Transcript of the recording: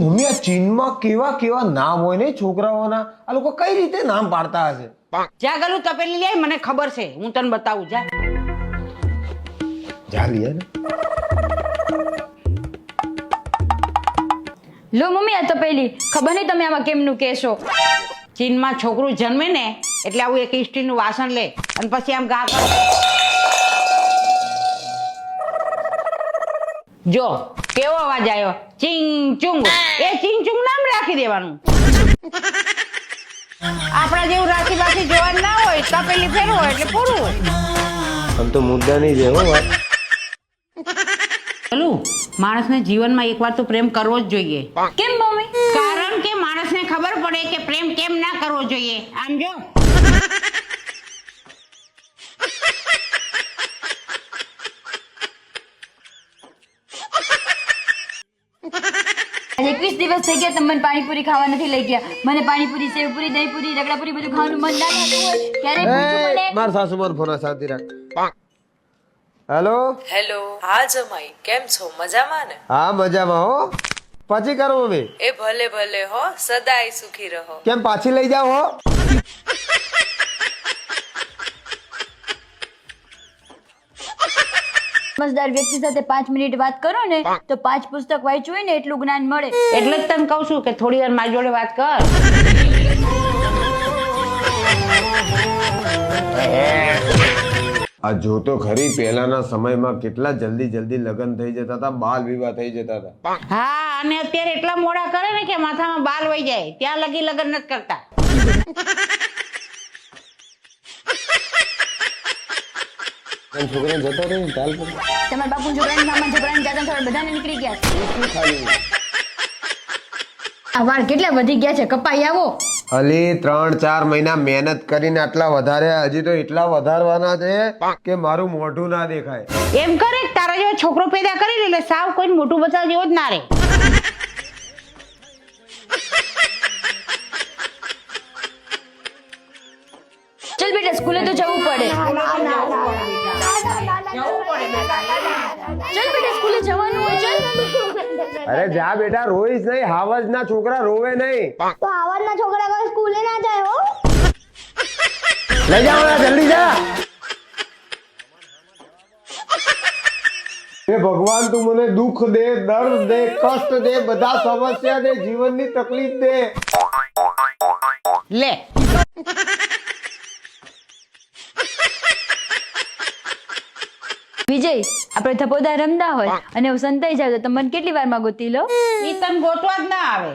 Mummy આ ચીનમાં કેવા કેવા નામ હોય ને છોકરાઓના, આ લોકો કઈ રીતે નામ પાડતા હશે? જા ગલું તપેલી લે, મને ખબર છે, હું તને બતાવું. જા જા લે ને. લો મમ્મી આ તપેલી. ખબર નહીં તમે આમાં કેમનું કહેશો. ચીનમાં છોકરું જન્મે ને એટલે આવું એક સ્ટીલનું વાસણ લે અને પછી આમ ગા કર. જો કેવો અવાજ આવ્યો, ચીંગ ચુંગ. એ ચીંગ ચુંગ નામ રાખી દેવાનું. આપણા જેવું રાખી બાકી જોવાનું ના હોય, તપેલી ફેરવો એટલે પૂરું. આમ તો મુદ્દા નહીં છે હો વાત. ચલું, માણસને જીવનમાં એકવાર તો પ્રેમ કરવો જ જોઈએ. કેમ મમ્મી? કારણ કે માણસને ખબર પડે કે પ્રેમ કેમ ના કરવો જોઈએ. આમ જો આજે 21 દિવસ થઈ ગયા તમે મને પાણીપુરી ખાવા નથી લઈ ગયા. મને પાણીપુરી, સેવપુરી, દહીંપુરી, રગડાપુરી બધું ખાવાનું મન ના થતું હોય. ક્યારેક પૂછું મને. માર સાસુમાર ફોન શાંતિ રાખ. હેલો. હેલો, હા જમાઈ, કેમ છો? મજામાં ને? હા મજામાં હો. પાછી કરો મમ્મી. એ ભલે ભલે હો, સદાય સુખી રહો. કેમ પાછી લઈ જાઓ હો? સમજદાર વ્યક્તિ સાથે 5 મિનિટ વાત કરો ને તો 5 પુસ્તક વાંચ્યું હોય ને એટલું જ્ઞાન મળે. એટલે જ તને કહું છું કે થોડી વાર મારી જોડે વાત કર. આ જો તો ખરી, પહેલાના સમયમાં કેટલા જલ્દી જલ્દી લગ્ન થઈ જતા હતા, બાલ વિવાહ થઈ જતા હતા. હા, અને અત્યારે એટલા મોડા કરે ને કે માથામાં બાલ વહી જાય, ત્યાં લગી લગ્ન નથી કરતા. છોકરા જતા રહે ચાલ પર. તમારા બાપુ છોકરાની મામા છોકરાની જાતા છોકરા બધાને નીકળી ગયા છે. આ વાળ કેટલા વધી ગયા છે, કપાઈ આવો. અલી 3-4 મહિના મહેનત કરીને આટલા વધારે, હજી તો એટલા વધારવાના છે કે મારું મોઢું ના દેખાય. એમ કરે કે તારા જેવો છોકરો પેદા કરી લે એટલે સાવ કોઈ મોટું બચાવ જેવો જ ના રહે. ચલ બેટા સ્કૂલે તો જવું પડે. ચલ બેટા સ્કૂલે જવાનું હોય. ચલ. અરે જા બેટા, રોઈશ નહીં. હાવજ ના છોકરા રોવે નહીં. તો આવવાના છોકરા કોઈ સ્કૂલે ના જાય હો. લઈ જાઓ જલ્દી જા. હે ભગવાન, તું મને દુઃખ દે, દર્દ દે, કષ્ટ દે, બધા સમસ્યા દે, જીવનની તકલીફ દે. લે વિજય, આપણે થપોદા રમતા હોય અને હું સંતાઈ જાવ તો તમે મને કેટલી વારમાં ગોતી લો? ઈ તને ગોતવા જ ના આવે.